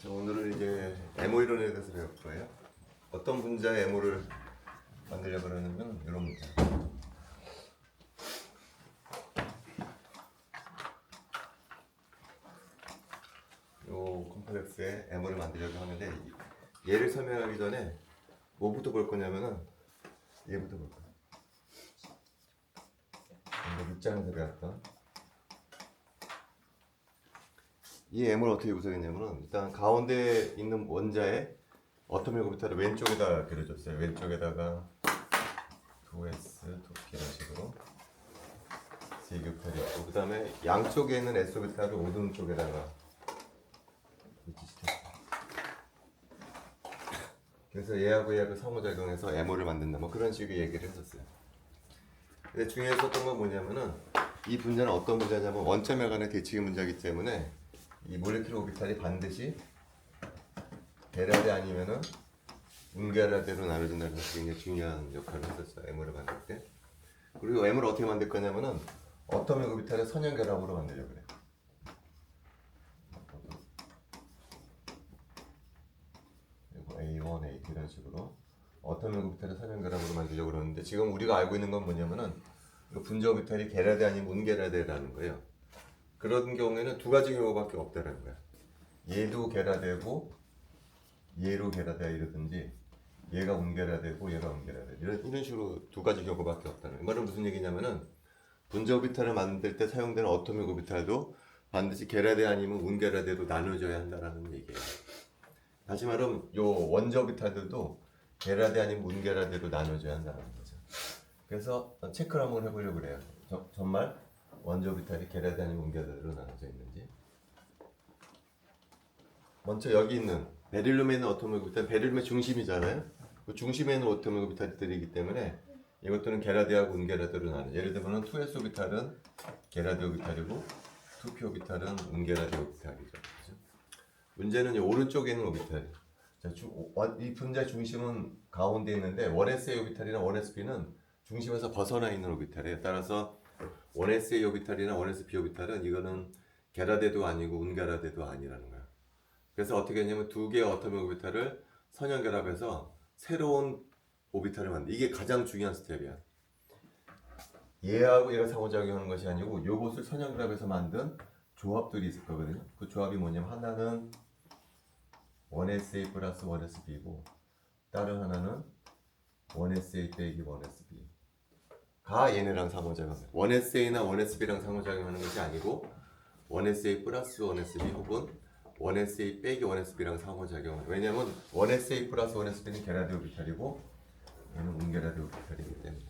자, 오늘은 이제 에모 이론에 대해서 배울 거예요. 어떤 분자의 에모를 만들려고 그러냐면 이런 문자. 요 컴플렉스의 에모를 만들려고 하는데 얘를 설명하기 전에 뭐부터 볼 거냐면은 얘부터 볼 거예요. 이거 밑장에서 배웠던 이 M을 어떻게 구성했냐면은 일단 가운데 있는 원자의 어텀 오비탈을 왼쪽에다 그려줬어요. 왼쪽에다가 2s, 2p 이런 식으로 C오비탈이 있고 그 다음에 양쪽에 있는 S 오비탈을 오른쪽에다가 위치시켰어요. 그래서 얘하고 얘하고 상호작용해서 M을 만든다 뭐 그런 식의 얘기를 했었어요. 근데 중요했었던 건 뭐냐면은 이 분자는 어떤 분자냐면 원점에 관한 대칭의 문자이기 때문에 이 몰레큘 오비탈이 반드시 베라데 아니면은 운게라데로 나눠진다는 것이 굉장히 중요한 역할을 했었어요. M을 만들 때. 그리고 M을 어떻게 만들 거냐면은 어텀의 오비탈을 선형 결합으로 만들려고 그래요. 그리고 A1, A2 이런 식으로 어텀의 오비탈을 선형 결합으로 만들려고 그러는데 지금 우리가 알고 있는 건 뭐냐면은 이 분자 오비탈이 게라데 아니면 운게라데라는 거예요. 그런 경우에는 두 가지 경우밖에 없다는 거야. 얘도 게라되고 얘로 게라되야 이러든지 얘가 운게라되고 얘가 운게라되 이런 식으로 두 가지 경우밖에 없다는 거야. 이 말은 무슨 얘기냐면은 분자 오비탈을 만들 때 사용되는 어토믹 오비탈도 반드시 게라데 아니면 운게라데로 나눠져야 한다는 얘기예요. 다시 말하면 요 원자 오비탈들도 게라데 아니면 운게라데로 나눠져야 한다는 거죠. 그래서 체크를 한번 해보려고 그래요. 정말 원자 오비탈이 게라데 아니면 운게라데로 나눠져 있는지. 먼저 여기 있는 베릴륨에 있는 어토믹 오비탈, 베릴륨의 중심이잖아요. 그 중심에 있는 어토믹 오비탈들이기 때문에 이것들은 게라데하고 운게라데로 나눠. 예를 들면 2s 오비탈은 게라데 오비탈이고 2p 오비탈은 운게라데 오비탈이죠. 그렇죠? 문제는 이 오른쪽에 있는 오비탈. 자, 이 분자의 중심은 가운데 있는데 1sa 오비탈이나 1sb는 중심에서 벗어나 있는 오비탈이에요. 따라서 1sa 오비탈이나 1sb 오비탈은 이거는 게라데도 아니고 운게라데도 아니라는 거예요. 그래서 어떻게 했냐면 두 개의 어토믹 오비탈을 선형 결합해서 새로운 오비탈을 만든. 이게 가장 중요한 스텝이야. 얘하고 얘가 상호작용하는 것이 아니고 요것을 선형 결합해서 만든 조합들이 있을 거거든요. 그 조합이 뭐냐면 하나는 1sa 플러스 1sb고 다른 하나는 1sa 빼기 1sb. 가 얘네랑 상호작용해요. 1sa나 1sb랑 상호작용하는 것이 아니고 1sa 플러스 1sb 혹은 1sa 빼기 1sb랑 상호작용해요. 왜냐면 1sa 플러스 1sb는 게라데 오비탈이고 얘는 운게라데 오비탈이기 때문에.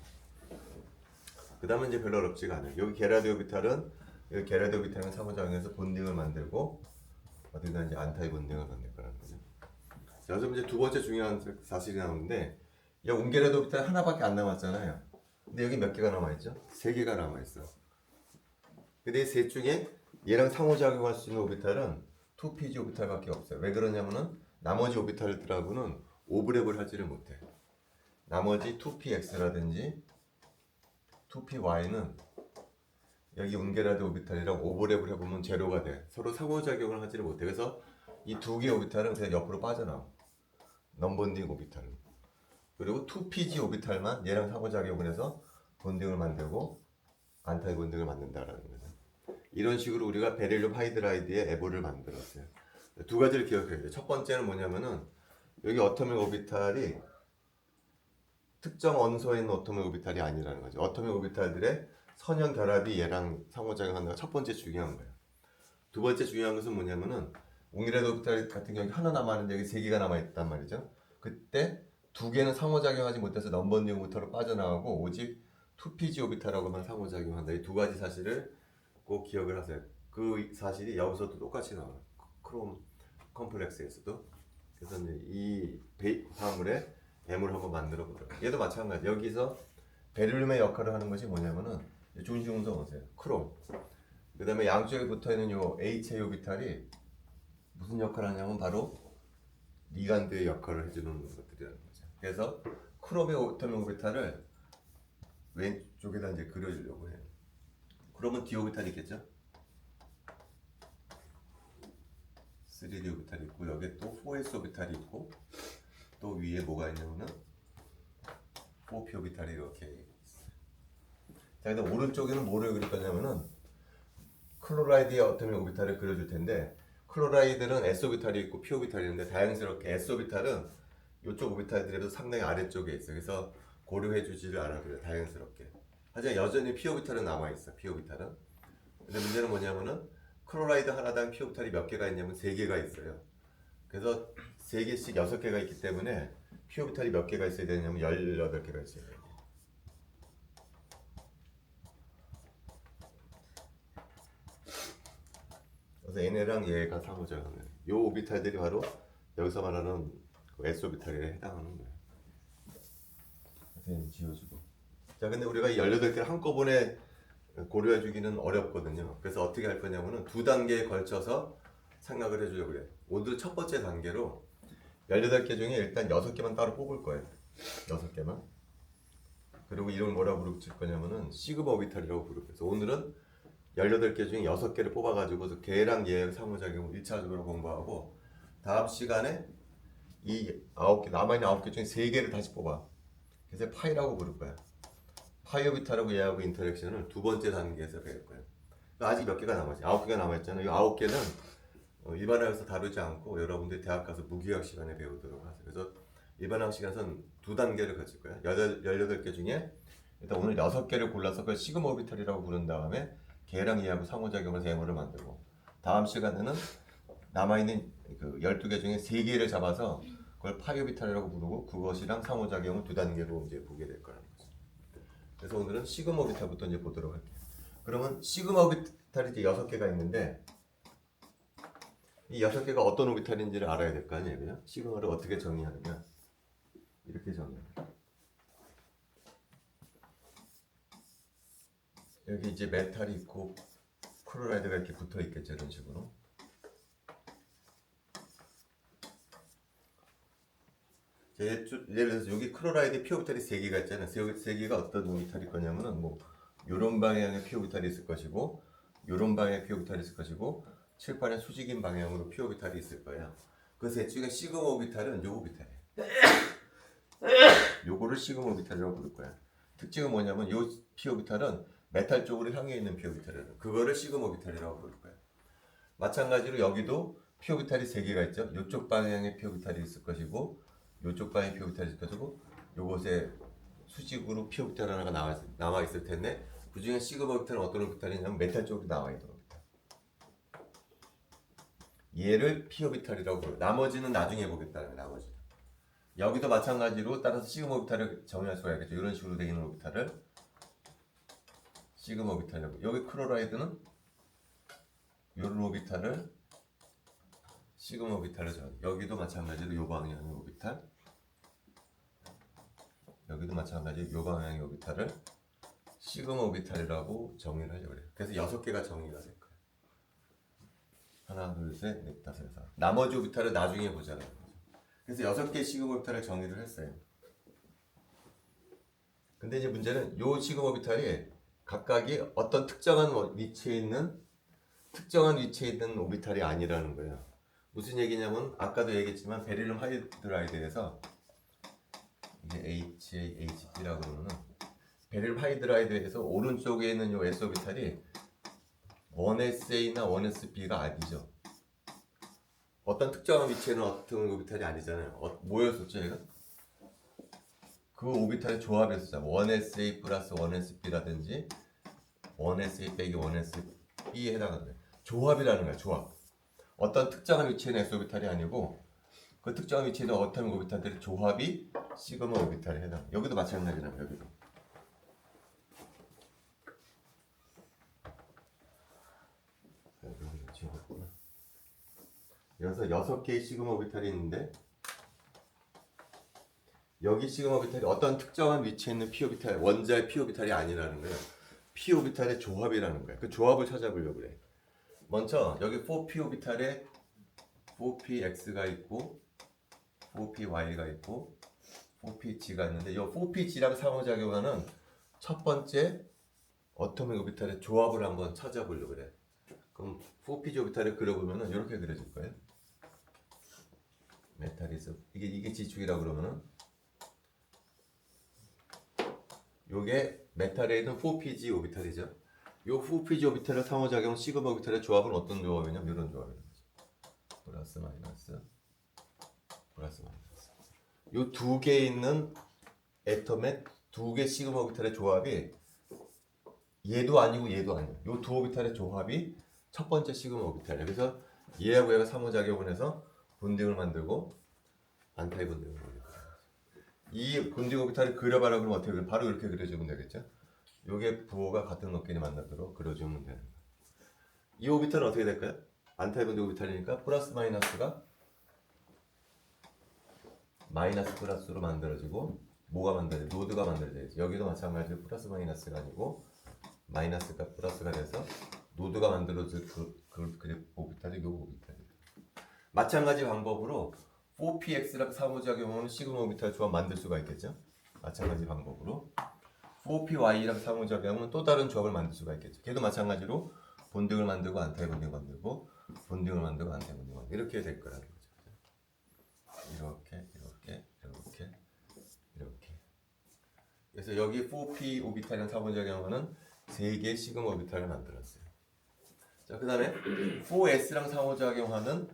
그 다음은 이제 별로 어렵지가 않아요. 여기 게라데 오비탈은 여기 게라데 오비탈은 상호작용해서 본딩을 만들고 어디가 이제 안타이 본딩을 만들 거라는 거죠. 자, 그래서 이제 두 번째 중요한 사실이 나오는데 이 운게라데 오비탈 하나밖에 안 남았잖아요. 근데 여기 몇 개가 남아있죠? 세 개가 남아있어. 근데 이 셋 중에 얘랑 상호작용할 수 있는 오비탈은 2pg 오비탈밖에 없어요. 왜 그러냐면은 나머지 오비탈들하고는 오브랩을 하지를 못해. 나머지 2px라든지 2py는 여기 운게라데 오비탈이랑 오버랩을 해보면 제로가 돼. 서로 상호작용을 하지를 못해. 그래서 이 두 개의 오비탈은 그냥 옆으로 빠져나와. 넘본딩 오비탈은. 그리고 2pg 오비탈만 얘랑 상호작용을 해서 본딩을 만들고 안타이 본딩을 만든다라는 거죠. 이런 식으로 우리가 베릴륨 하이드라이드의 에보를 만들었어요. 두 가지를 기억해야 돼요. 첫 번째는 뭐냐면은 여기 어토믹 오비탈이 특정 원소에 있는 어토믹 오비탈이 아니라는 거죠. 어토믹 오비탈들의 선형 결합이 얘랑 상호작용하는 게 첫 번째 중요한 거예요. 두 번째 중요한 것은 뭐냐면은 웅이라드 오비탈 같은 경우 하나 남았는데 여기 세 개가 남아있단 말이죠. 그때 두 개는 상호작용하지 못해서 넘버링 오비탈로 빠져나가고 오직 2pg 오비탈하고만 상호작용한다. 이 두 가지 사실을 꼭 기억을 하세요. 그 사실이 여기서도 똑같이 나와요. 크롬 컴플렉스에서도. 그래서 이제 이 화물에 M을 한번 만들어 보도록. 얘도 마찬가지. 여기서 베릴륨의 역할을 하는 것이 뭐냐면은 중심운송 오세요. 크롬. 그 다음에 양쪽에 붙어 있는 요 HA 오비탈이 무슨 역할을 하냐면 바로 리간드의 역할을 해주는 것들이라는 거죠. 그래서 크롬의 오토믹 오비탈을 왼쪽에다 이제 그려주려고 해요. 그러면 D 오비탈이 있겠죠? 3D 오비탈이 있고 여기에 또 4s 오비탈이 있고 또 위에 뭐가 있냐면은 4p 오비탈이 이렇게 있어요. 자, 근데 오른쪽에는 뭐를 그릴 거냐면은 클로라이드의 어토믹 오비탈을 그려줄 텐데 클로라이드는 s 오비탈이 있고 p 오비탈이 있는데 다행스럽게 s 오비탈은 이쪽 오비탈들에도 상당히 아래쪽에 있어. 그래서 고려해주지를 않아 그래 다행스럽게. 하지만 여전히 p 오비탈은 남아 있어. p 오비탈은. 근데 문제는 뭐냐면은 클로라이드 하나당 p 오비탈이 몇 개가 있냐면 3개가 있어요. 그래서 3개씩 6개가 있기 때문에 p 오비탈이 몇 개가 있어야 되냐면 18개가 있어야 돼요. 그래서 얘네랑 얘가 상호작용을. 요 오비탈들이 바로 여기서 말하는 그 S 오비탈에 해당하는 거예요. 그래서 지워주고. 자, 근데 우리가 이 18개를 한꺼번에 고려해 주기는 어렵거든요. 그래서 어떻게 할 거냐면은 2단계에 걸쳐서 생각을 해주려고 그래요. 오늘 첫 번째 단계로 18개 중에 일단 6개만 따로 뽑을 거예요. 6개만. 그리고 이름을 뭐라고 부를 거냐면은 시그마 오비탈이라고 부를 거예요. 그래서 오늘은 18개 중에 6개를 뽑아가지고 걔랑 얘 상호작용을 1차적으로 공부하고 다음 시간에 이 9개, 남아있는 9개 중에 3개를 다시 뽑아. 그래서 파이라고 부를 거야. 파이 오비탈하고 얘하고 인터랙션을 두 번째 단계에서 배울 거예요. 아직 몇 개가 남았지? 9개가 남아있잖아요. 이 9개는 일반학에서 다루지 않고 여러분들이 대학 가서 무기학 시간에 배우도록 하세요. 그래서 일반학 시간에서는 두 단계를 가질 거예요. 18개 중에 일단 오늘 6개를 골라서 그걸 시그마 오비탈이라고 부른 다음에 걔랑 얘하고 상호작용을 세모를 만들고 다음 시간에는 남아있는 그 12개 중에 3개를 잡아서 그걸 파이 오비탈이라고 부르고 그것이랑 상호작용을 두 단계로 이제 보게 될 거라는 거죠. 그래서 오늘은 시그마 오비탈부터 이제 보도록 할게요. 그러면 시그마 오비탈이 이제 6개가 있는데 이 6개가 어떤 오비탈인지를 알아야 될 거 아니에요. 그냥 시그마를 어떻게 정의하느냐 이렇게 정의합니다. 여기 이제 메탈이 있고 클로라이드가 이렇게 붙어 있겠죠. 이런 식으로. 예를 들어서 여기 클로라이드 피 오비탈이 3개가 있잖아요. 3개가 어떤 오비탈일 거냐면은 뭐 요런 방향의 피 오비탈이 있을 것이고 요런 방향의 피 오비탈이 있을 것이고 칠판에 수직인 방향으로 피 오비탈이 있을 거예요. 그 셋 중에 시그마 오비탈은 요 오비탈이에요. 요거를 시그마 오비탈이라고 부를 거야. 특징은 뭐냐면 요 피 오비탈은 메탈 쪽으로 향해 있는 피 오비탈이에요. 그거를 시그마 오비탈이라고 부를 거야. 마찬가지로 여기도 피 오비탈이 3개가 있죠. 요쪽 방향의 피 오비탈이 있을 것이고 요쪽 방향의 피 오비탈이 있을 것이고 요곳에 수직으로 피 오비탈 하나가 남아 있을 텐데 그 중에 시그마 오비탈은 어떤 오비탈이냐면 메탈 쪽으로 나와 있는 오비탈. 얘를 피 오비탈이라고 부르고 나머지는 나중에 보겠다는 거예요. 나머지. 여기도 마찬가지로 따라서 시그마 오비탈을 정의할 수가 있겠죠. 이런 식으로 되어 있는 오비탈을 시그마 오비탈이라고. 여기 클로라이드는 이런 오비탈을 시그마 오비탈을 정의. 여기도 마찬가지로 요 방향의 오비탈. 여기도 마찬가지로 요 방향의 오비탈을 시그마 오비탈이라고 정의를 하려고 그래요. 그래서 6개가 정의가 될 거예요. 하나, 둘, 셋, 넷, 다섯, 여섯. 나머지 오비탈을 나중에 보자는 거죠. 그래서 6개의 시그마 오비탈을 정의를 했어요. 근데 이제 문제는 요 시그마 오비탈이 각각이 어떤 특정한 위치에 있는 오비탈이 아니라는 거예요. 무슨 얘기냐면 아까도 얘기했지만 베릴륨 하이드라이드에서 이게 HAHB라고 그러면은 베릴륨 하이드라이드에서 오른쪽에 있는 요 S 오비탈이 1SA나 1SB가 아니죠. 어떤 특정한 위치에는 어떤 오비탈이 아니잖아요. 뭐였었죠 얘가? 그 오비탈의 조합이었잖아요. 1SA 플러스 1SB라든지 1SA 빼기 1SB에 해당하는 거예요. 조합이라는 거야. 조합. 어떤 특정한 위치에는 S 오비탈이 아니고 그 특정한 위치에 있는 어떤 오비탈들의 조합이 시그마 오비탈에 해당. 여기도 마찬가지잖아요. 여기도. 여기서 6개의 시그마 오비탈이 있는데 여기 시그마 오비탈이 어떤 특정한 위치에 있는 p 오비탈, 원자의 p 오비탈이 아니라는 거예요. p 오비탈의 조합이라는 거예요. 그 조합을 찾아보려고 그래. 먼저 여기 4p 오비탈에 4px가 있고 4py가 있고 4pg가 있는데 이 4pg랑 상호작용하는 첫 번째 어토믹 오비탈의 조합을 한번 찾아보려고 그래. 그럼 4pg 오비탈을 그려보면 이렇게 그려질 거예요. 이게 지축이라 그러면은 요게 메탈에 있는 4pg 오비탈이죠. 요 4pg 오비탈의 상호작용 시그마 오비탈의 조합은 어떤 조합이냐면 이런 조합이에요. 플러스 마이너스 플러스 마이너스. 요 두 개 있는 애텀의 두 개 시그마 오비탈의 조합이 얘도 아니고 얘도 아니에요. 요 두 오비탈의 조합이 첫 번째 시그마 오비탈이에요. 그래서 얘하고 얘가 상호작용을 해서 본딩을 만들고 안타이 본딩을 만들고 이 본딩 오비탈을 그려봐라 그러면 어떻게 그려? 바로 이렇게 그려주면 되겠죠. 요게 부호가 같은 높이를 만나도록 그려주면 되는 거예요. 이 오비탈은 어떻게 될까요? 안타이 본딩 오비탈이니까 플러스 마이너스가 마이너스 플러스로 만들어지고 뭐가 만들어져? 노드가 만들어져야지. 여기도 마찬가지로 플러스 마이너스가 아니고 마이너스가 플러스가 돼서 노드가 만들어질 그 오비탈이 요 오비탈입니다. 마찬가지 방법으로 4px랑 상호작용하는 시그마 오비탈 조합 만들 수가 있겠죠. 마찬가지 방법으로 4py랑 상호작용은 또 다른 조합을 만들 수가 있겠죠. 걔도 마찬가지로 본딩을 만들고 안타이 본딩 만들고 본딩을 만들고 안타이 본딩 만들고 이렇게 될 거라는 거죠. 이렇게. 그래서 여기 4p 오비탈이랑 상호작용하는 3개의 시그마 오비탈을 만들었어요. 자, 그 다음에 4s랑 상호작용하는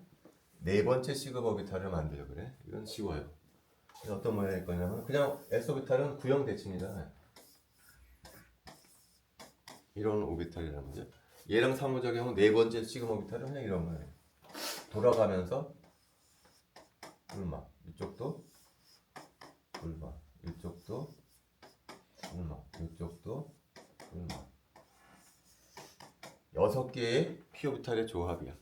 네 번째 시그마 오비탈을 만들려고 그래. 이건 쉬워요. 어떤 모양일 거냐면 그냥 s 오비탈은 구형 대칭이잖아요. 이런 오비탈이라는 거죠. 얘랑 상호작용은 네 번째 시그마 오비탈은 그냥 이런 거예요. 돌아가면서 불마, 이쪽도 불마, 이쪽도 불마, 이쪽도 불마. 6개의 p 오비탈의 조합이야.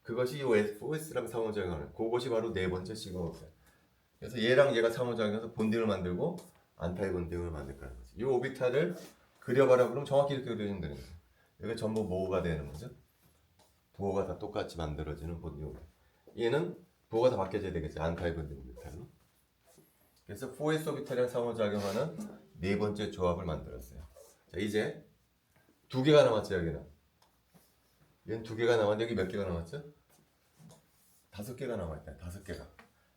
그것이 OS랑 상호작용하는 그것이 바로 네 번째 시그마 오비탈. 그래서 얘랑 얘가 상호작용해서 본딩을 만들고 안타이 본딩을 만들 거라는 거지. 이 오비탈을 그려봐라 그러면 정확히 이렇게 그려주면 되는 거예요. 이게 전부 뭐가 되는 거죠? 부호가 다 똑같이 만들어지는 본딩 오비탈. 얘는 부호가 다 바뀌어져야 되겠죠. 안타이 본딩 오비탈로. 그래서 4s 오비탈이랑 상호작용하는 네 번째 조합을 만들었어요. 자, 이제 두 개가 남았죠. 여기는. 얘는 두 개가 남았는데 여기 몇 개가 남았죠? 5개가 남아있다. 5개가.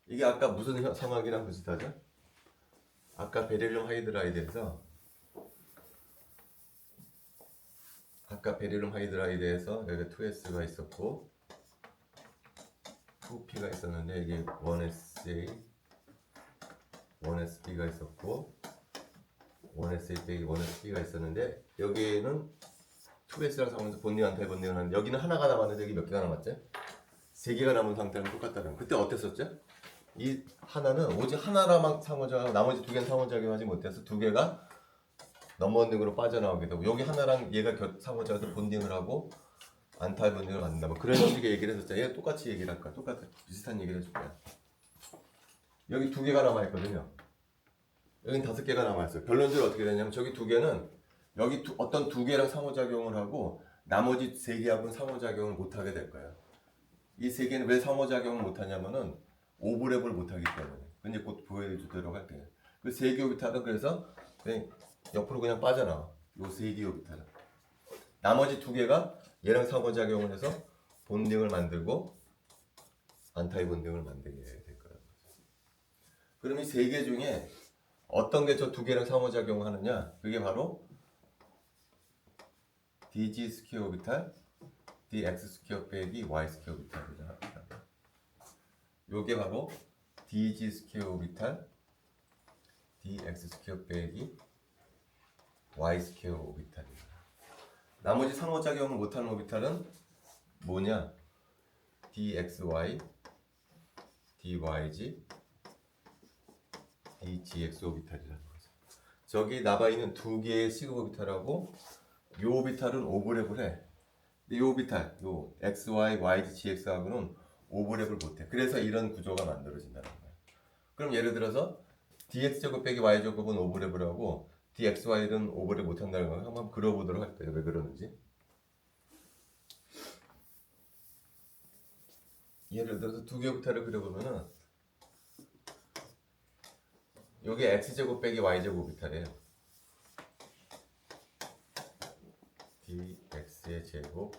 이게 아까 무슨 상황이랑 비슷하죠? 아까 베릴륨 하이드라이드에서 여기 2S가 있었고 2P가 있었는데 이게 1SA 1SB가 있었고 1SA 빼기 1SB가 있었는데 여기는 2S랑 상관해서 본딩 안타이 본딩을 하는데 여기는 하나가 남았는데 여기 몇 개가 남았죠? 3개가 남은 상태랑 똑같다는. 그때 어땠었죠? 이 하나는 오직 하나라만 상호작용, 나머지 2개는 상호작용하지 못해서 2개가 넘버원딩으로 빠져나오게 되고 여기 하나랑 얘가 상호작용해서 본딩을 하고 안타이 본딩을 만든다. 뭐 그런 식의 얘기를 했었잖아요. 얘가 똑같이 얘기를 할까? 똑같은 비슷한 얘기를 해줄 거야. 여기 2개가 남아있거든요. 여긴 5개가 남아있어요. 결론적으로 어떻게 되냐면 저기 2개는 여기 어떤 2개랑 상호작용을 하고 나머지 3개하고는 상호작용을 못하게 될 거예요. 이 3개는 왜 상호작용을 못하냐면은 오버랩을 못하기 때문에. 근데 곧 보여주도록 할게요. 그 3개 오비탈은 그래서 그냥 옆으로 그냥 빠져나와. 요 3개 오비탈은. 나머지 2개가 얘랑 상호작용을 해서 본딩을 만들고 안타이 본딩을 만들게 될 거라는 거죠. 그럼 이 3개 중에 어떤 게 저 2개랑 상호작용을 하느냐? 그게 바로 dg 스퀘어 오비탈, dx 스퀘어 빼기 y 스퀘어 오비탈이다. 요게 바로 dg 스퀘어 오비탈, dx 스퀘어 빼기 y 스퀘어 오비탈이다. 나머지 상호작용을 못하는 오비탈은 뭐냐? dxy, dyg, dgx 오비탈이라는 거죠. 저기 나와 있는 2개의 시그마 오비탈하고 요 오비탈은 오버랩을 해. 근데 요 오비탈, 요 xy, yg, gx하고는 오버랩을 못해. 그래서 이런 구조가 만들어진다는 거예요. 그럼 예를 들어서 dx제곱 빼기 y제곱은 오버랩을 하고 dxy는 오버랩 못한다는 걸 한번 그려보도록 할까요? 왜 그러는지. 예를 들어서 2개 오비탈을 그려보면은 요게 x제곱 빼기 y제곱 오비탈이에요. dx의 제곱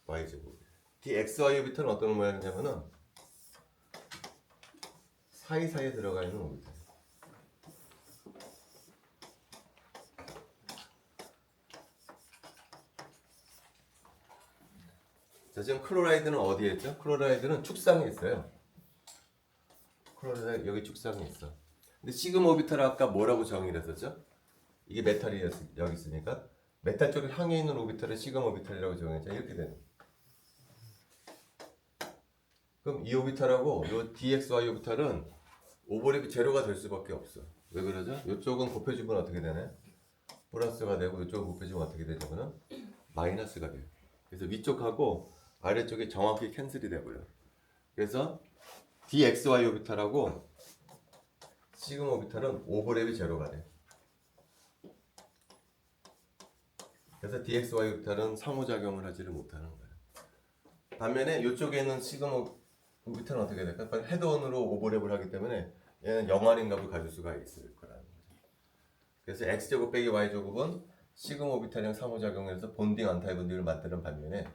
y제곱. dxy 오비탈은 어떤 모양이냐면은 사이사이에 들어가 있는 오비탈. 자, 지금 클로라이드는 어디에 있죠? 클로라이드는 축상에 있어요. 클로라이드 여기 축상에 있어. 근데 시그마 오비탈 아까 뭐라고 정의를 했었죠? 이게 메탈이 여기 있으니까 메탈 쪽을 향해 있는 오비탈을 시그마 오비탈이라고 정했죠. 이렇게 되는. 그럼 이 오비탈하고 이 DXY 오비탈은 오버랩이 제로가 될 수밖에 없어. 왜 그러죠? 이쪽은 곱해주면 어떻게 되나요? 플러스가 되고 이쪽은 곱해주면 어떻게 되냐면은 마이너스가 돼요. 그래서 위쪽하고 아래쪽이 정확히 캔슬이 돼버려. 그래서 DXY 오비탈하고 시그마 오비탈은 오버랩이 제로가 돼. 그래서 DXY 오비탈은 상호작용을 하지를 못하는 거예요. 반면에 이쪽에 있는 시그마 오비탈은 어떻게 될까? 헤드온으로 오버랩을 하기 때문에 얘는 영한인 값을 가질 수가 있을 거라는 거죠. 그래서 X제곱 빼기 Y제곱은 시그마 오비탈이랑 상호작용해서 본딩 안타이 본딩을 만드는 반면에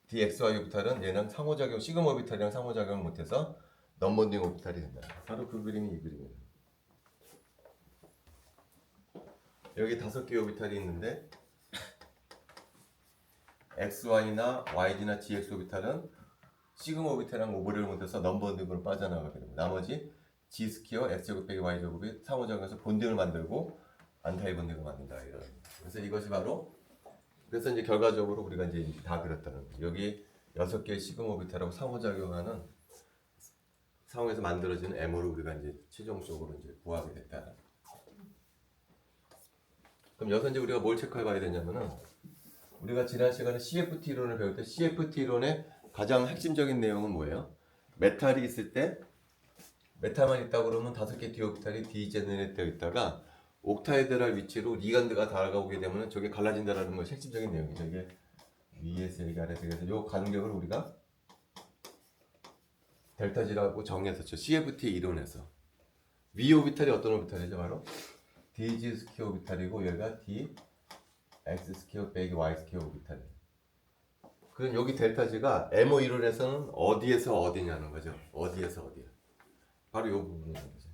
DXY 오비탈은 얘는 상호작용, 시그마 오비탈이랑 상호작용을 못해서 넘본딩 오비탈이 된다. 바로 그 그림이 이 그림이에요. 여기 5개의 오비탈이 있는데 XY나 YD나 GX 오비탈은 시그마 오비탈이랑 오버랩을 못해서 넘본딩으로 빠져나가게 됩니다. 나머지 G 스퀘어 X제곱 빼기 Y제곱이 상호작용해서 본딩을 만들고 안타이 본딩을 만든다. 이런. 그래서 이것이 바로 그래서 이제 결과적으로 우리가 이제 다 그렸다는 거죠. 여기 6개의 시그마 오비탈하고 상호작용하는 상호에서 만들어지는 M으로 우리가 이제 최종적으로 이제 구하게 됐다. 그럼 여기서 이제 우리가 뭘 체크해 봐야 되냐면은 우리가 지난 시간에 CFT 이론을 배울 때 CFT 이론의 가장 핵심적인 내용은 뭐예요? 메탈이 있을 때 메탈만 있다고 그러면 5개 D 오비탈이 디제너레이트 되어 있다가 옥타헤드랄 위치로 리간드가 다가오게 되면 저게 갈라진다라는 것이 핵심적인 내용이죠. 이게 위에서 여기 아래에서 그래서 이 간격을 우리가 델타 G라고 정의했었죠. CFT 이론에서 위 오비탈이 어떤 오비탈이죠? 바로 DG 스퀘어 오비탈이고 여기가 D X 스퀘어 빼기 Y 스퀘어 오비탈이에요. 그럼 여기 델타 G가 MO 이론에서는 어디에서 어디냐는 거죠. 어디에서 어디야. 바로 이 부분이라는 거죠.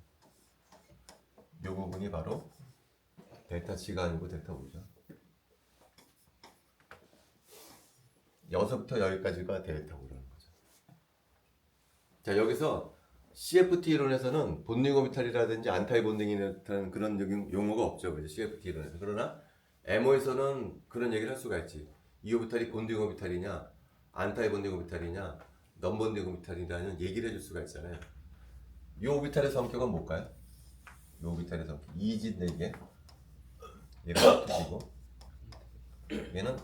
이 부분이 바로 델타 G가 아니고 델타 O죠. 여기서부터 여기까지가 델타 O라는 거죠. 자, 여기서 CFT 이론에서는 본딩 오비탈이라든지 안타이 본딩이라는 그런 용어가 없죠. 그죠? CFT 이론에서. 그러나 MO에서는 그런 얘기를 할 수가 있지. 이 오비탈이 본딩 오비탈이냐, 안타이 본딩 오비탈이냐, 넘본딩 오비탈이냐는 얘기를 해줄 수가 있잖아요. 이 오비탈의 성격은 뭘까요? 이 오비탈의 성격. 이진 4개. 얘가 투지고 얘는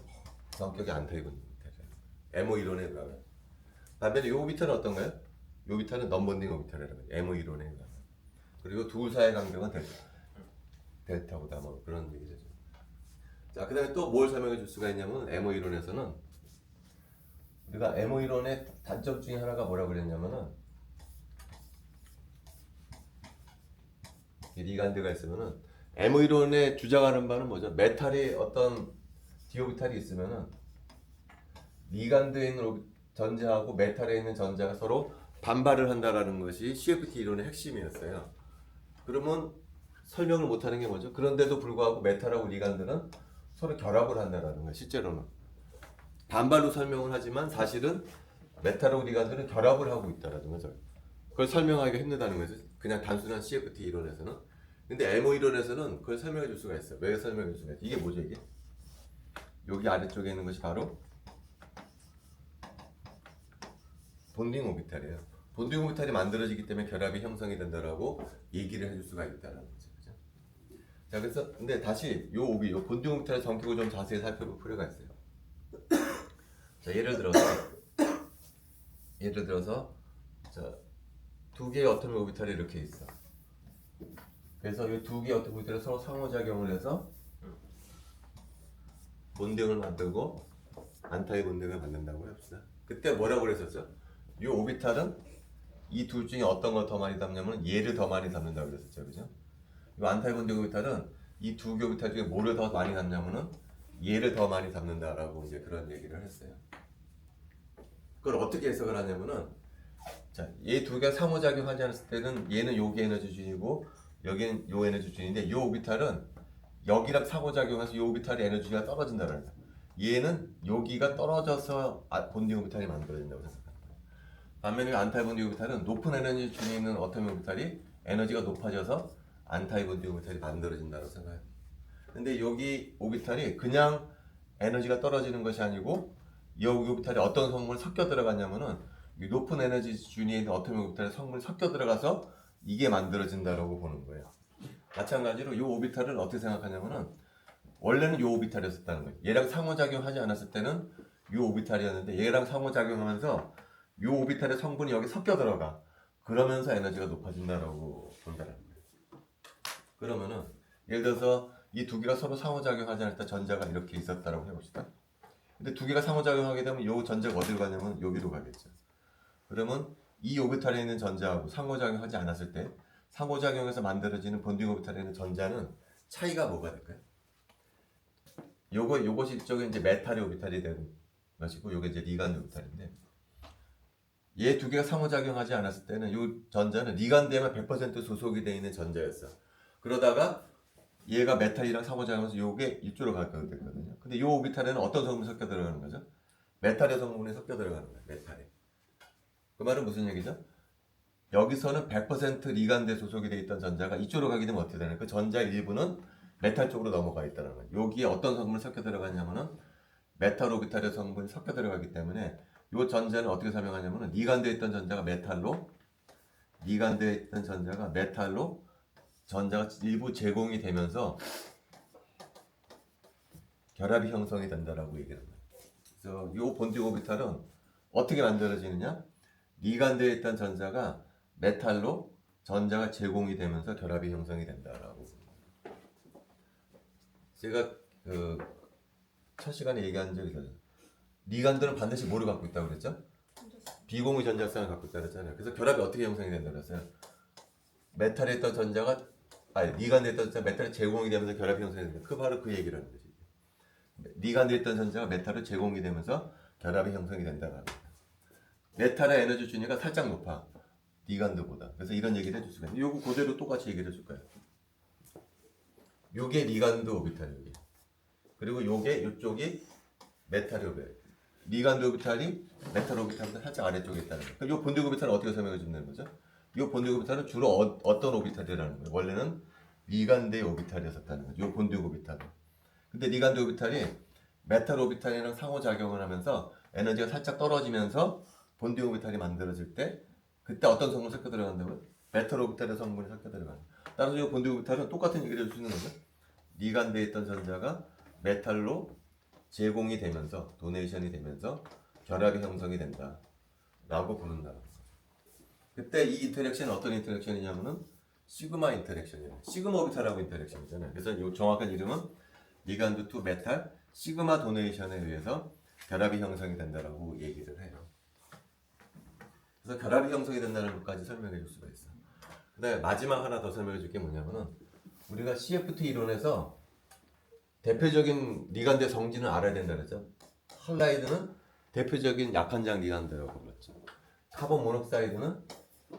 성격이 안타이 본딩 오비탈이에요. MO 이론에 의하면. 반면에 이 오비탈은 어떤가요? 이 오비탈은 넘본딩 오비탈이라는 거예요. MO 이론에 의하면. 그리고 둘 사이의 간격은 델타보다 뭐 그런 얘기죠. 자, 그 다음에 또 뭘 설명해 줄 수가 있냐면 MO 이론에서는 우리가 MO 이론의 단점 중에 하나가 뭐라고 그랬냐면은 리간드가 있으면은 MO 이론에 주장하는 바는 뭐죠? 메탈이 어떤 디오비탈이 있으면은 리간드에 있는 전자하고 메탈에 있는 전자가 서로 반발을 한다라는 것이 CFT 이론의 핵심이었어요. 그러면 설명을 못하는 게 뭐죠? 그런데도 불구하고 메탈하고 리간드는 서로 결합을 한다라는 거예요. 실제로는 반발로 설명을 하지만 사실은 메탈하고 리간드는 결합을 하고 있다라는 거죠. 그걸 설명하기가 힘들다는 거죠. 그냥 단순한 CFT 이론에서는. 근데 MO 이론에서는 그걸 설명해 줄 수가 있어요. 왜 설명해 줄 수가 있어요? 이게 뭐죠 이게? 여기 아래쪽에 있는 것이 바로 본딩 오비탈이에요. 본딩 오비탈이 만들어지기 때문에 결합이 형성이 된다라고 얘기를 해줄 수가 있다는 거죠. 그죠? 자, 그래서 근데 다시 요 본딩 오비탈의 성격을 좀 자세히 살펴볼 필요가 있어요. 자, 예를 들어서 자, 2개의 어텀 오비탈이 이렇게 있어. 그래서 이 2개의 어텀 오비탈이 서로 상호작용을 해서 본딩을 만들고 안타의 본딩을 만든다고 합시다. 그때 뭐라고 그랬었죠? 이 오비탈은 이 둘 중에 어떤 걸 더 많이 담냐면 얘를 더 많이 담는다고 그랬었죠. 그죠? 이 안타의 본딩 오비탈은 이 2개 오비탈 중에 뭐를 더 많이 담냐면은 얘를 더 많이 담는다라고 이제 그런 얘기를 했어요. 그걸 어떻게 해석을 하냐면은 자, 얘 두 개가 상호작용하지 않았을 때는 얘는 여기 에너지 준이고 여기는 요 에너지 준인데 요 오비탈은 여기랑 상호작용해서 요 오비탈의 에너지가 떨어진다는 거야. 얘는 여기가 떨어져서 본딩 오비탈이 만들어진다고 생각합니다. 반면에 안타이 본딩 오비탈은 높은 에너지 준에 있는 어텀 오비탈이 에너지가 높아져서 안타이 본딩 오비탈이 만들어진다고 생각해요. 근데 여기 오비탈이 그냥 에너지가 떨어지는 것이 아니고 여기 오비탈에 어떤 성분이 섞여 들어갔냐면은 이 높은 에너지 준위에 있는 어텀 오비탈에 성분이 섞여 들어가서 이게 만들어진다라고 보는 거예요. 마찬가지로 이 오비탈을 어떻게 생각하냐면은 원래는 이 오비탈이었다는 거예요. 얘랑 상호작용하지 않았을 때는 이 오비탈이었는데 얘랑 상호작용하면서 이 오비탈의 성분이 여기 섞여 들어가. 그러면서 에너지가 높아진다라고 본다는 거예요. 그러면은 예를 들어서 이 두 개가 서로 상호작용하지 않을 때 전자가 이렇게 있었다라고 해봅시다. 근데 두 개가 상호작용하게 되면 이 전자가 어디로 가냐면 여기로 가겠죠. 그러면 이 오비탈에 있는 전자하고 상호작용하지 않았을 때 상호작용에서 만들어지는 본딩 오비탈에 있는 전자는 차이가 뭐가 될까요? 요것이 이쪽에 이제 메탈의 오비탈이 되는 것이고 요게 이제 리간드 오비탈인데 얘 두 개가 상호작용하지 않았을 때는 이 전자는 리간드에만 100% 소속이 되어 있는 전자였어. 그러다가 얘가 메탈이랑 상호작용하면서 요게 이쪽으로 가게 됐거든요. 근데 요 오비탈에는 어떤 성분이 섞여 들어가는 거죠? 메탈의 성분이 섞여 들어가는 거예요. 메탈이. 그 말은 무슨 얘기죠? 여기서는 100% 리간드에 소속이 되어 있던 전자가 이쪽으로 가게 되면 어떻게 되나요? 그 전자 일부는 메탈 쪽으로 넘어가 있다는 거예요. 여기에 어떤 성분이 섞여 들어가냐면은 메탈 오비탈의 성분이 섞여 들어가기 때문에 이 전자는 어떻게 설명하냐면은 리간드에 있던 전자가 메탈로 전자가 일부 제공이 되면서 결합이 형성이 된다라고 얘기를 합니다. 그래서 이 본딩 오비탈은 어떻게 만들어지느냐? 리간드에 있던 전자가 메탈로 전자가 제공이 되면서 결합이 형성이 된다라고. 제가 첫 시간에 얘기한 적이 있어요. 리간드는 반드시 뭐를 갖고 있다고 그랬죠? 비공유 전자쌍을 갖고 있다고 그랬잖아요. 그래서 결합이 어떻게 형성이 된다고 그랬어요? 메탈에 있던 전자가 리간드에 있던 전자가 메탈에 제공이 되면서 결합이 형성이 된다. 바로 그 얘기를 하는 거지. 리간드에 있던 전자가 메탈로 제공이 되면서 결합이 형성이 된다라고. 메탈의 에너지 준위가 살짝 높아. 리간드보다. 그래서 이런 얘기를 해줄 수가 있어요. 요거 그대로 똑같이 얘기를 해줄 거예요. 요게 리간드 오비탈 여기. 그리고 요게 요쪽이 메탈 오비탈. 리간드 오비탈이 메탈 오비탈보다 살짝 아래쪽에 있다는 거예요. 그럼 요 본딩 오비탈은 어떻게 설명해 주면 되는 거죠? 요 본딩 오비탈은 주로 어떤 오비탈이라는 거예요. 원래는 리간드의 오비탈이었다는 거죠. 요 본딩 오비탈은. 근데 리간드 오비탈이 메탈 오비탈이랑 상호작용을 하면서 에너지가 살짝 떨어지면서 본딩 오비탈이 만들어질 때 그때 어떤 성분이 섞여 들어간다고요? 메탈 오비탈의 성분이 섞여 들어가는. 따라서 이 본딩 오비탈은 똑같은 얘기를 해줄 수 있는 거죠. 리간드에 있던 전자가 메탈로 제공이 되면서 도네이션이 되면서 결합이 형성이 된다 라고 부른다. 그때 이 인터랙션은 어떤 인터랙션이냐면은 시그마 인터랙션이에요. 시그마 오비탈하고 인터랙션이잖아요. 그래서 이 정확한 이름은 리간드 투 메탈 시그마 도네이션에 의해서 결합이 형성이 된다라고 얘기를 해요. 그래서 결합이 형성이 된다는 것까지 설명해 줄 수가 있어. 근데 마지막 하나 더 설명해 줄 게 뭐냐면은 우리가 CFT 이론에서 대표적인 리간드의 성질은 알아야 된다 그랬죠. 할라이드는 대표적인 약한장 리간드라고 불렀죠. 카본 모녹사이드는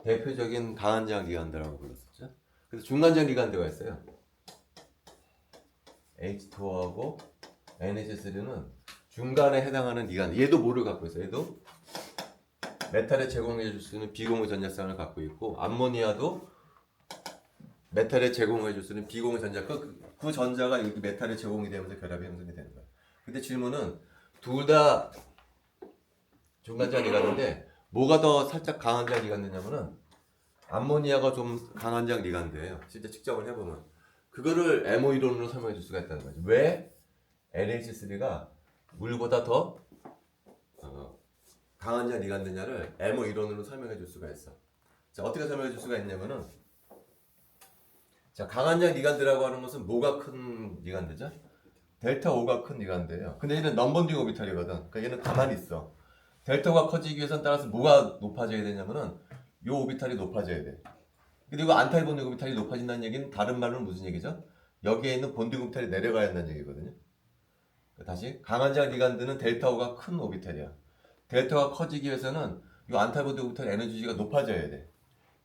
대표적인 강한장 리간드라고 불렀었죠. 그래서 중간장 리간드가 있어요. H2O하고 NH3는 중간에 해당하는 리간드. 얘도 뭐를 갖고 있어요? 얘도 메탈에 제공해 줄 수 있는 비공유 전자쌍을 갖고 있고 암모니아도 메탈에 제공해 줄 수 있는 비공유 전자 그 전자가 여기 메탈에 제공이 되면서 결합이 형성이 되는 거야. 근데 질문은 둘 다 중간장 리간드인데 뭐가 더 살짝 강한장 리간드냐면은 암모니아가 좀 강한장 리간드예요. 실제 측정을 해보면 그거를 MO 이론으로 설명해 줄 수가 있다는 거죠. 왜 NH3가 물보다 더 강한장 리간드냐를 MO 이론으로 설명해 줄 수가 있어. 자, 어떻게 설명해 줄 수가 있냐면은 자, 강한장 리간드라고 하는 것은 뭐가 큰 리간드죠? 델타 O가 큰 리간드예요. 근데 얘는 넘번딩 오비탈이거든. 그러니까 얘는 가만히 있어. 델타가 커지기 위해서는 따라서 뭐가 높아져야 되냐면은 요 오비탈이 높아져야 돼. 그리고 안타이 본딩 오비탈이 높아진다는 얘기는 다른 말로는 무슨 얘기죠? 여기에 있는 본딩 오비탈이 내려가야 한다는 얘기거든요. 다시 강한장 리간드는 델타 O가 큰 오비탈이야. 델타가 커지기 위해서는 이 안타일 본딩 오비탈 에너지가 높아져야 돼.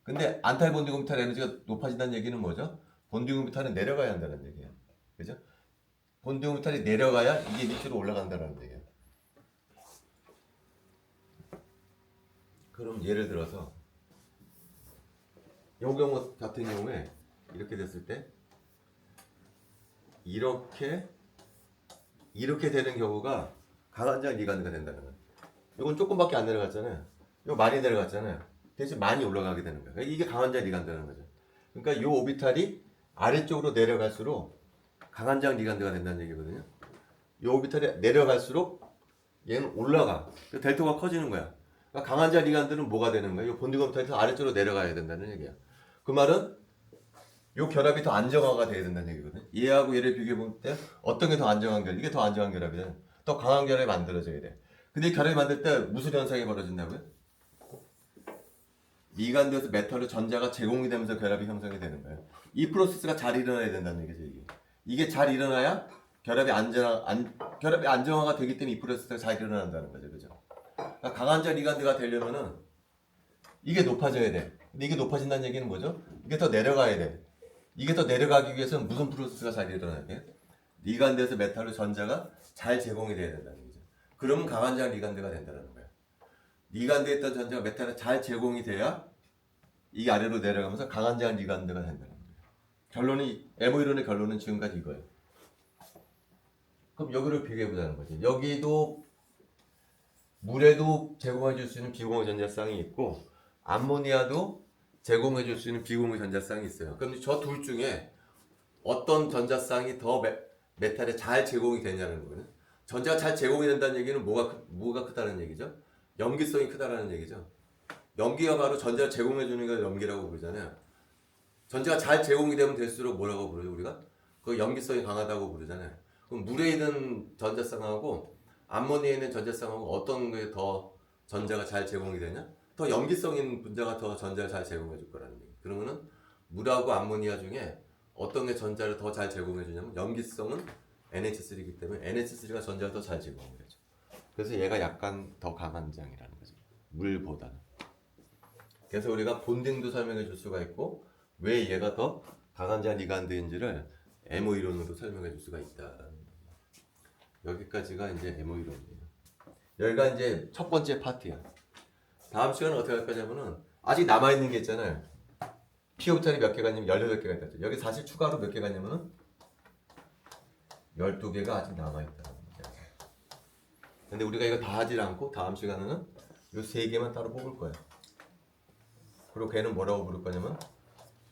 근데 안타일 본딩 오비탈 에너지가 높아진다는 얘기는 뭐죠? 본딩 오비탈은 내려가야 한다는 얘기야. 그죠? 본딩 오비탈이 내려가야 이게 밑으로 올라간다는 얘기야. 그럼 예를 들어서 이 경우 같은 경우에 이렇게 됐을 때 이렇게 되는 경우가 강한장 리간드가 된다는 거야. 이건 조금밖에 안 내려갔잖아요. 이거 많이 내려갔잖아요. 대신 많이 올라가게 되는 거야. 그러니까 이게 강한장 리간드라는 거죠. 그러니까 이 오비탈이 아래쪽으로 내려갈수록 강한장 리간드가 된다는 얘기거든요. 이 오비탈이 내려갈수록 얘는 올라가. 그러니까 델타가 커지는 거야. 그러니까 강한장 리간드는 뭐가 되는 거야? 이 본딩 오비탈에서 아래쪽으로 내려가야 된다는 얘기야. 그 말은 이 결합이 더 안정화가 돼야 된다는 얘기거든. 얘하고 얘를 비교해 볼 때 어떤 게 더 안정한 결합? 이게 더 안정한 결합이야. 더 강한 결합이 만들어져야 돼. 근데 이 결합이 만들 때 무슨 현상이 벌어진다고요? 미간되어서 메탈로 전자가 제공이 되면서 결합이 형성이 되는 거예요. 이 프로세스가 잘 일어나야 된다는 얘기죠. 이게 잘 일어나야 결합이 안정화가 되기 때문에 이 프로세스가 잘 일어난다는 거죠. 그죠? 그러니까 강한자 리간드가 되려면은 이게 높아져야 돼. 근데 이게 높아진다는 얘기는 뭐죠? 이게 더 내려가야 돼. 이게 더 내려가기 위해서는 무슨 프로세스가 잘 일어나야 돼? 리간드에서 메탈로 전자가 잘 제공이 돼야 된다는 거죠. 그러면 강한장 리간드가 된다는 거야. 리간드에 있던 전자가 메탈에 잘 제공이 돼야 이게 아래로 내려가면서 강한장 리간드가 된다는 거예요. 결론이 에모 이론의 결론은 지금까지 이거예요. 그럼 여기를 비교해 보자는 거지. 여기도 물에도 제공해 줄 수 있는 비공유 전자쌍이 있고 암모니아도 제공해 줄 수 있는 비공유 전자쌍이 있어요. 그럼 저 둘 중에 어떤 전자쌍이 더 메탈에 잘 제공이 되냐는 거거든요. 전자가 잘 제공이 된다는 얘기는 뭐가 크다는 얘기죠? 염기성이 크다라는 얘기죠. 염기가 바로 전자를 제공해 주는 게 염기라고 부르잖아요. 전자가 잘 제공이 되면 될수록 뭐라고 부르죠 우리가? 그 염기성이 강하다고 부르잖아요. 그럼 물에 있는 전자쌍하고 암모니아에 있는 전자쌍하고 어떤 게 더 전자가 잘 제공이 되냐? 더 염기성 있는 분자가 더 전자를 잘 제공해 줄 거라는 얘기. 그러면은 물하고 암모니아 중에 어떤 게 전자를 더 잘 제공해 주냐면 염기성은 NH3이기 때문에 NH3가 전자를 더 잘 제공해 줘. 그래서 얘가 약간 더 강한 장이라는 거죠. 물보다는. 그래서 우리가 본딩도 설명해 줄 수가 있고 왜 얘가 더 강한 장 리간드인지를 에모 이론으로 설명해 줄 수가 있다. 여기까지가 이제 에모 이론이에요. 여기가 이제 첫 번째 파트야. 다음 시간은 어떻게 할 거냐면은 아직 남아 있는 게 있잖아요. P오비탈이 몇 개가 있냐면 18개가 있다. 여기 사실 추가로 몇 개가 있냐면은 12개가 아직 남아 있다. 근데 우리가 이거 다 하질 않고 다음 시간에는 이 3개만 따로 뽑을 거야. 그리고 걔는 뭐라고 부를 거냐면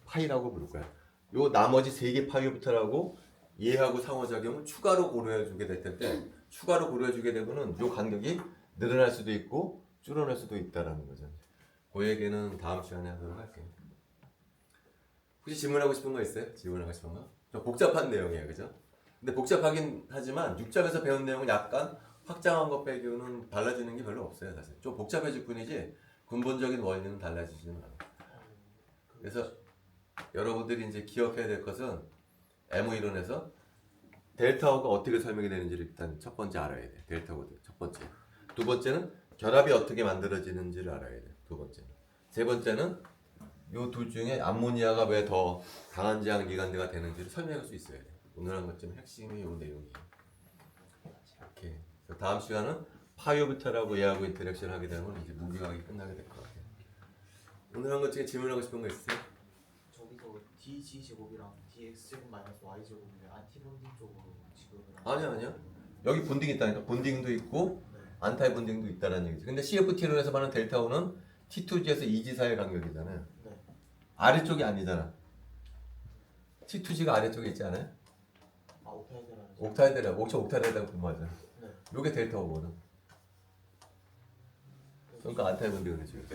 파이라고 부를 거야. 요 나머지 3개 파이 오비탈하고 얘하고 상호작용을 추가로 고려해 주게 될 텐데 추가로 고려해 주게 되면은 요 간격이 늘어날 수도 있고 줄어날 수도 있다라는 거죠. 그 얘기는 다음 시간에 하도록 할게요. 혹시 질문하고 싶은 거 있어요? 질문하고 싶은 거? 좀 복잡한 내용이에요, 그죠? 근데 복잡하긴 하지만 6장에서 배운 내용은 약간 확장한 것 빼고는 달라지는 게 별로 없어요, 사실. 좀 복잡해질 뿐이지 근본적인 원리는 달라지지는 않아요. 그래서 여러분들이 이제 기억해야 될 것은 에모 이론에서 델타오가 어떻게 설명이 되는지를 일단 첫 번째 알아야 돼. 델타오들 첫 번째. 두 번째는 결합이 어떻게 만들어지는지를 알아야 돼. 두 번째는. 세 번째는 요 둘 중에 암모니아가 왜 더 강한 장 리간드가 되는지를 설명할 수 있어야 돼. 오늘 한 것쯤 핵심이 요 내용이에요. 이렇게. 다음 시간은 파이오비탈하고 얘하고 인터랙션을 하게 되면 이제 무기화학이 끝나게 될 것 같아요. 오늘 한 것 중에 질문하고 싶은 거 있으세요? 저기서 dg 제곱이랑 dx 제곱 마이너스 y 제곱인데 안티본딩 쪽으로 지급을 아니야. 여기 본딩 있다니까. 본딩도 있고 네. 안타이 본딩도 있다는 얘기죠. 근데 CFT론에서 말하는 델타 O는 T2G에서 2G 사이의 간격이잖아요. 네. 아래쪽이 아니잖아. T2G가 아래쪽에 있지 않아요? 아 옥타이드라는 옥타이드라, 옥타이드라고 근무하잖아. 네. 요게 델타 O거든. 그러니까 안타이 본딩을 지금.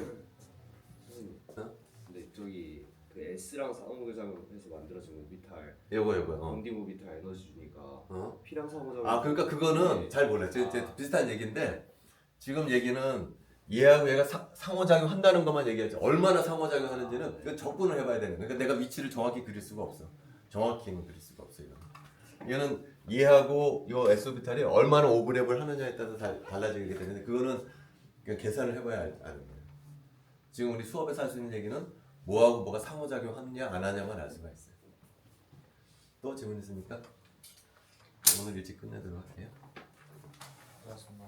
근데 저기 그 S랑 상호작용해서 만들어진 오비탈 요거. 본딩 오비탈 에너지 주니까 P랑 상호작용 아 그러니까 그거는 네. 잘 몰라. 비슷한 얘기인데 지금 얘기는 얘하고 얘가 상호작용 한다는 것만 얘기하지 얼마나 상호작용 하는지는 이건 접근을 해봐야 되는 거야. 그러니까 내가 위치를 정확히 그릴 수가 없어. 정확히는 그릴 수가 없어 이거. 얘는 얘하고 요 S오비탈이 얼마나 오버랩을 하느냐에 따라서 달라지게 되는데 그거는 그냥 계산을 해봐야 아는 거예요. 지금 우리 수업에서 할 수 있는 얘기는 뭐하고 뭐가 상호작용하느냐 안 하냐만 알 수가 있어요. 또 질문 있습니까? 오늘 일찍 끝내도록 할게요. 고맙습니다.